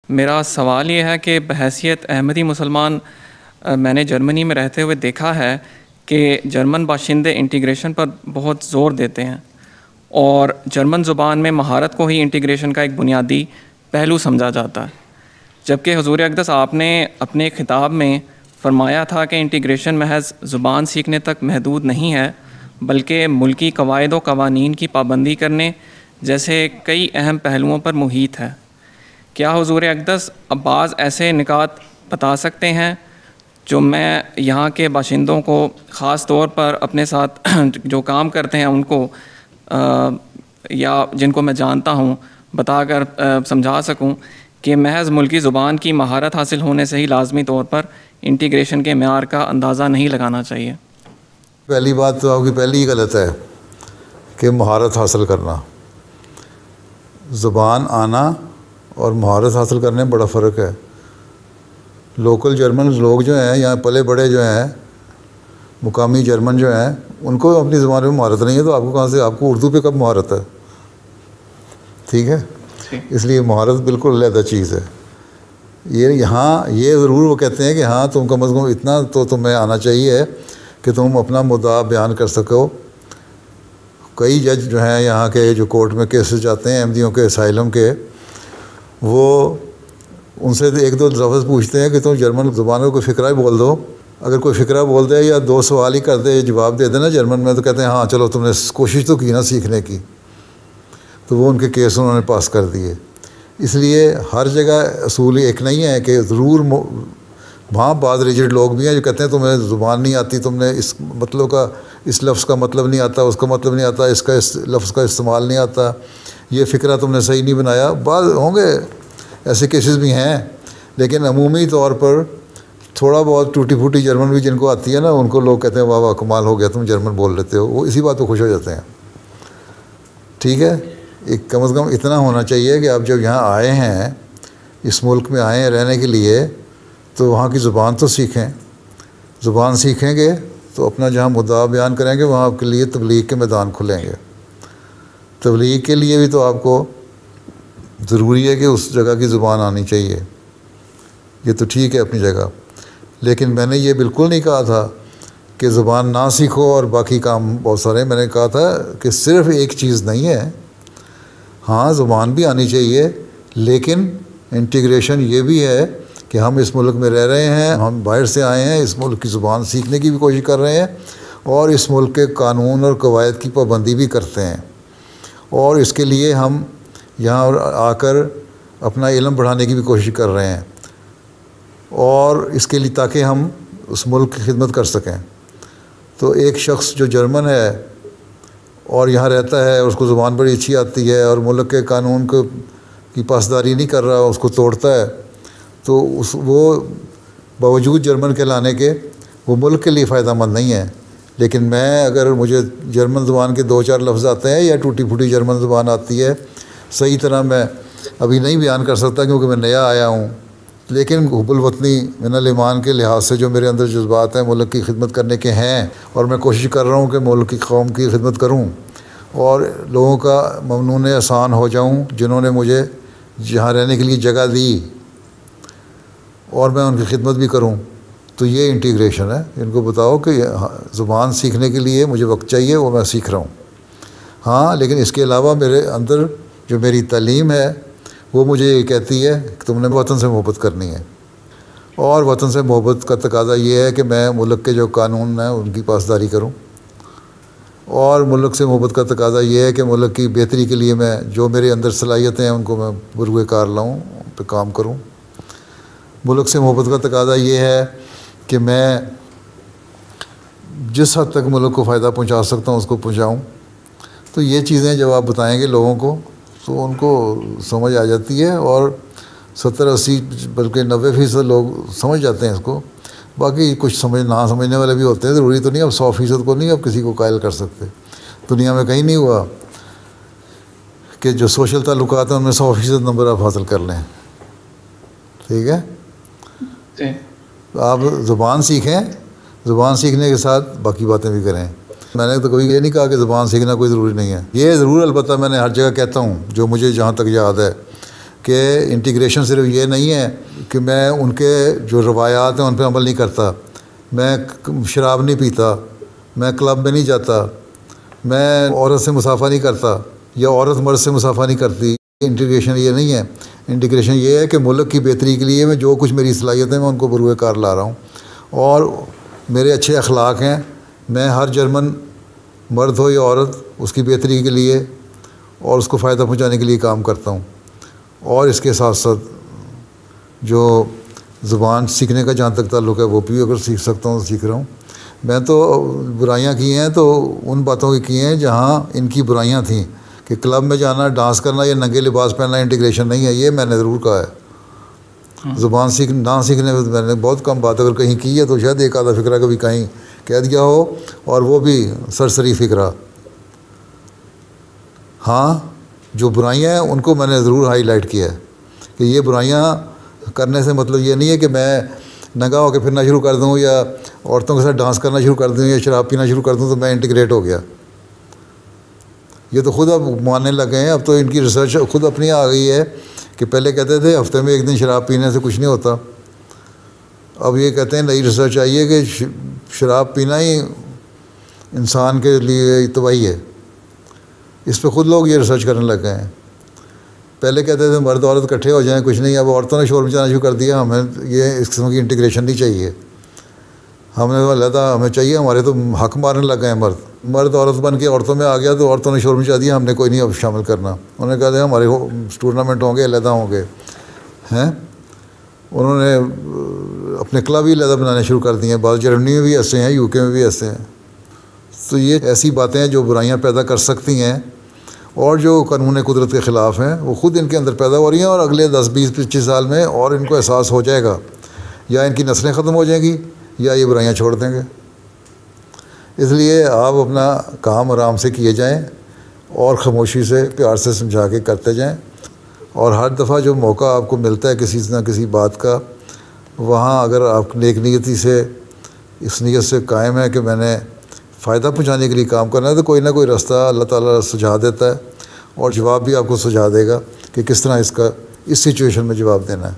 میرا سوال یہ ہے کہ بحیثیت احمدی مسلمان میں نے جرمنی میں رہتے ہوئے دیکھا ہے کہ جرمن باشندے انٹیگریشن پر بہت زور دیتے ہیں اور جرمن زبان میں مہارت کو ہی انٹیگریشن کا ایک بنیادی پہلو سمجھا جاتا ہے، جبکہ حضور اقدس آپ نے اپنے خطاب میں فرمایا تھا کہ انٹیگریشن محض زبان سیکھنے تک محدود نہیں ہے بلکہ ملکی قواعد و قوانین کی پابندی کرنے جیسے کئی اہم پہلوؤں پر محیط ہے۔ کیا حضور اقدس بعض ایسے نکات بتا سکتے ہیں جو میں یہاں کے باشندوں کو خاص طور پر اپنے ساتھ جو کام کرتے ہیں ان کو یا جن کو میں جانتا ہوں بتا کر سمجھا سکوں کہ محض ملکی زبان کی مہارت حاصل ہونے سے ہی لازمی طور پر انٹیگریشن کے معیار کا اندازہ نہیں لگانا چاہیے؟ پہلی بات تو آپ کی پہلی ہی غلط ہے کہ مہارت حاصل کرنا، زبان آنا اور مہارت حاصل کرنے میں بڑا فرق ہے۔ لوکل جرمن لوگ جو ہیں، یہاں پلے بڑے جو ہیں، مقامی جرمن جو ہیں، ان کو اپنی زبان میں مہارت نہیں ہے، تو آپ کو کہاں سے، آپ کو اردو پہ کب مہارت ہے؟ ٹھیک ہے، اس لیے مہارت بالکل علیحدہ چیز ہے۔ یہاں یہ ضرور وہ کہتے ہیں کہ ہاں تم کم از کم اتنا تو تمہیں آنا چاہیے کہ تم اپنا مدعا بیان کر سکو۔ کئی جج جو ہیں یہاں کے، جو کورٹ میں کیسز جاتے ہیں احمدیوں کے اسائلم کے، وہ ان سے ایک دو لفظ پوچھتے ہیں کہ تم جرمن زبان میں کوئی فقرہ بول دو، اگر کوئی فقرہ بول دے یا دو سوال ہی کر دے، جواب دے دے نا جرمن میں، تو کہتے ہیں ہاں چلو تم نے کوشش تو کی نا سیکھنے کی، تو وہ ان کے کیس انہوں نے پاس کر دیے۔ اس لیے ہر جگہ اصول ایک نہیں ہے کہ ضرور، وہاں بعض ریجڈ لوگ بھی ہیں جو کہتے ہیں تمہیں زبان نہیں آتی، تم نے اس مطلب کا، اس لفظ کا مطلب نہیں آتا، اس کا مطلب نہیں آتا، اس کا اس لفظ کا استعمال نہیں آتا، یہ فقرہ تم نے صحیح نہیں بنایا۔ بعض ہوں گے ایسے کیسز بھی ہیں، لیکن عمومی طور پر تھوڑا بہت ٹوٹی پھوٹی جرمن بھی جن کو آتی ہے نا، ان کو لوگ کہتے ہیں واہ واہ کمال ہو گیا تم جرمن بول لیتے ہو، وہ اسی بات پہ خوش ہو جاتے ہیں۔ ٹھیک ہے، ایک کم از کم اتنا ہونا چاہیے کہ آپ جب یہاں آئے ہیں، اس ملک میں آئے ہیں رہنے کے لیے، تو وہاں کی زبان تو سیکھیں۔ زبان سیکھیں گے تو اپنا جہاں مدعا بیان کریں گے وہاں آپ کے لیے تبلیغ کے میدان کھلیں گے۔ تبلیغ کے لیے بھی تو آپ کو ضروری ہے کہ اس جگہ کی زبان آنی چاہیے، یہ تو ٹھیک ہے اپنی جگہ، لیکن میں نے یہ بالکل نہیں کہا تھا کہ زبان نہ سیکھو اور باقی کام بہت سارے، میں نے کہا تھا کہ صرف ایک چیز نہیں ہے، ہاں زبان بھی آنی چاہیے، لیکن انٹیگریشن یہ بھی ہے کہ ہم اس ملک میں رہ رہے ہیں، ہم باہر سے آئے ہیں، اس ملک کی زبان سیکھنے کی بھی کوشش کر رہے ہیں اور اس ملک کے قانون اور قواعد کی پابندی بھی کرتے ہیں، اور اس کے لیے ہم یہاں آ کر اپنا علم بڑھانے کی بھی کوشش کر رہے ہیں، اور اس کے لیے تاکہ ہم اس ملک کی خدمت کر سکیں۔ تو ایک شخص جو جرمن ہے اور یہاں رہتا ہے، اس کو زبان بڑی اچھی آتی ہے اور ملک کے قانون کی پاسداری نہیں کر رہا، اس کو توڑتا ہے، تو وہ باوجود جرمن کہلانے کے وہ ملک کے لیے فائدہ مند نہیں ہے۔ لیکن میں، اگر مجھے جرمن زبان کے دو چار لفظ آتے ہیں یا ٹوٹی پھوٹی جرمن زبان آتی ہے، صحیح طرح میں ابھی نہیں بیان کر سکتا کیونکہ میں نیا آیا ہوں، لیکن حب الوطنی من الایمان کے لحاظ سے جو میرے اندر جذبات ہیں ملک کی خدمت کرنے کے ہیں، اور میں کوشش کر رہا ہوں کہ ملک کی قوم کی خدمت کروں اور لوگوں کا ممنون احسان ہو جاؤں جنہوں نے مجھے جہاں رہنے کے لیے جگہ دی، اور میں ان کی خدمت بھی کروں، تو یہ انٹیگریشن ہے۔ ان کو بتاؤ کہ زبان سیکھنے کے لیے مجھے وقت چاہیے، وہ میں سیکھ رہا ہوں، ہاں، لیکن اس کے علاوہ میرے اندر جو میری تعلیم ہے وہ مجھے یہ کہتی ہے کہ تم نے وطن سے محبت کرنی ہے، اور وطن سے محبت کا تقاضا یہ ہے کہ میں ملک کے جو قانون ہیں ان کی پاسداری کروں، اور ملک سے محبت کا تقاضا یہ ہے کہ ملک کی بہتری کے لیے میں جو میرے اندر صلاحیتیں ہیں ان کو میں بروئے کار لاؤں، ان پہ کام کروں۔ ملک سے محبت کا تقاضا یہ ہے کہ میں جس حد تک ملک کو فائدہ پہنچا سکتا ہوں اس کو پہنچاؤں۔ تو یہ چیزیں جب آپ بتائیں گے لوگوں کو تو ان کو سمجھ آ جاتی ہے، اور 70-80 بلکہ 90% لوگ سمجھ جاتے ہیں اس کو۔ باقی کچھ نہ سمجھنے والے بھی ہوتے ہیں، ضروری تو نہیں اب 100% کو نہیں اب کسی کو قائل کر سکتے۔ دنیا میں کہیں نہیں ہوا کہ جو سوشل تعلقات ہیں ان میں 100% نمبر آپ حاصل کر لیں، ٹھیک ہے؟ آپ زبان سیکھیں، زبان سیکھنے کے ساتھ باقی باتیں بھی کریں۔ میں نے تو کبھی یہ نہیں کہا کہ زبان سیکھنا کوئی ضروری نہیں ہے، یہ ضرور البتہ میں نے ہر جگہ کہتا ہوں جو مجھے جہاں تک یاد ہے، کہ انٹیگریشن صرف یہ نہیں ہے کہ میں ان کے جو روایات ہیں ان پہ عمل نہیں کرتا، میں شراب نہیں پیتا، میں کلب میں نہیں جاتا، میں عورت سے مصافحہ نہیں کرتا یا عورت مرد سے مصافحہ نہیں کرتی. انٹیگریشن یہ نہیں ہے. انٹیگریشن یہ ہے کہ ملک کی بہتری کے لیے میں جو کچھ میری صلاحیتیں میں ان کو بروئے کار لا رہا ہوں، اور میرے اچھے اخلاق ہیں. میں ہر جرمن مرد ہو یا عورت اس کی بہتری کے لیے اور اس کو فائدہ پہنچانے کے لیے کام کرتا ہوں. اور اس کے ساتھ ساتھ جو زبان سیکھنے کا جہاں تک تعلق ہے وہ بھی اگر سیکھ سکتا ہوں تو سیکھ رہا ہوں. میں تو برائیاں کی ہیں تو ان باتوں کی ہیں جہاں ان کی برائیاں تھیں، کہ کلب میں جانا، ڈانس کرنا یا ننگے لباس پہننا انٹیگریشن نہیں ہے. یہ میں نے ضرور کہا ہے. زبان نہ سیکھنے میں میں نے بہت کم بات اگر کہیں کی ہے تو شاید ایک آدھا فقرہ کبھی کہیں کہہ دیا ہو، اور وہ بھی سرسری فقرہ. ہاں جو برائیاں ہیں ان کو میں نے ضرور ہائی لائٹ کیا ہے کہ یہ برائیاں کرنے سے مطلب یہ نہیں ہے کہ میں ننگا ہو کے پھرنا شروع کر دوں یا عورتوں کے ساتھ ڈانس کرنا شروع کر دوں یا شراب پینا شروع کر دوں تو میں انٹیگریٹ ہو گیا. یہ تو خود اب ماننے لگے ہیں. اب تو ان کی ریسرچ خود اپنی آ گئی ہے کہ پہلے کہتے تھے ہفتے میں ایک دن شراب پینے سے کچھ نہیں ہوتا. اب یہ کہتے ہیں نئی ریسرچ آئی ہے کہ شراب پینا ہی انسان کے لیے تباہی ہے. اس پہ خود لوگ یہ ریسرچ کرنے لگ گئے ہیں. پہلے کہتے تھے مرد عورت اکٹھے ہو جائیں کچھ نہیں. اب عورتوں نے شور مچانا شروع کر دیا. ہمیں یہ اس قسم کی انٹیگریشن نہیں چاہیے. ہم نے علیحدہ ہمیں چاہیے. ہمارے تو حق مارنے لگ گئے ہیں. مرد عورت بن کے عورتوں میں آ گیا تو عورتوں نے شور مچا دیا ہم نے کوئی نہیں اب شامل کرنا. انہوں نے کہا تھا ہمارے ٹورنامنٹ ہوں گے علیحدہ ہوں گے ہیں. انہوں نے اپنے کلب ہی علیحدہ بنانے شروع کر دیے ہیں. بعض جرمنی میں بھی ایسے ہیں، یو کے میں بھی ایسے ہیں. تو یہ ایسی باتیں ہیں جو برائیاں پیدا کر سکتی ہیں اور جو قانون قدرت کے خلاف ہیں وہ خود ان کے اندر پیدا ہو رہی ہیں. اور اگلے 10 20 25 سال میں اور ان کو احساس ہو جائے گا، یا ان کی نسلیں ختم ہو جائیں گی یا یہ برائیاں چھوڑ دیں گے. اس لیے آپ اپنا کام آرام سے کیے جائیں اور خاموشی سے پیار سے سمجھا کے کرتے جائیں. اور ہر دفعہ جو موقع آپ کو ملتا ہے کسی نہ کسی بات کا، وہاں اگر آپ نیک نیتی سے اس نیت سے قائم ہے کہ میں نے فائدہ پہنچانے کے لیے کام کرنا ہے تو کوئی نہ کوئی راستہ اللہ تعالیٰ سجھا دیتا ہے اور جواب بھی آپ کو سجھا دے گا کہ کس طرح اس سچویشن میں جواب دینا ہے.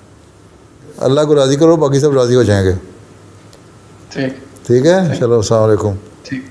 اللہ کو راضی کرو، باقی سب راضی ہو جائیں گے. ٹھیک ہے. چلو السلام علیکم. ٹھیک.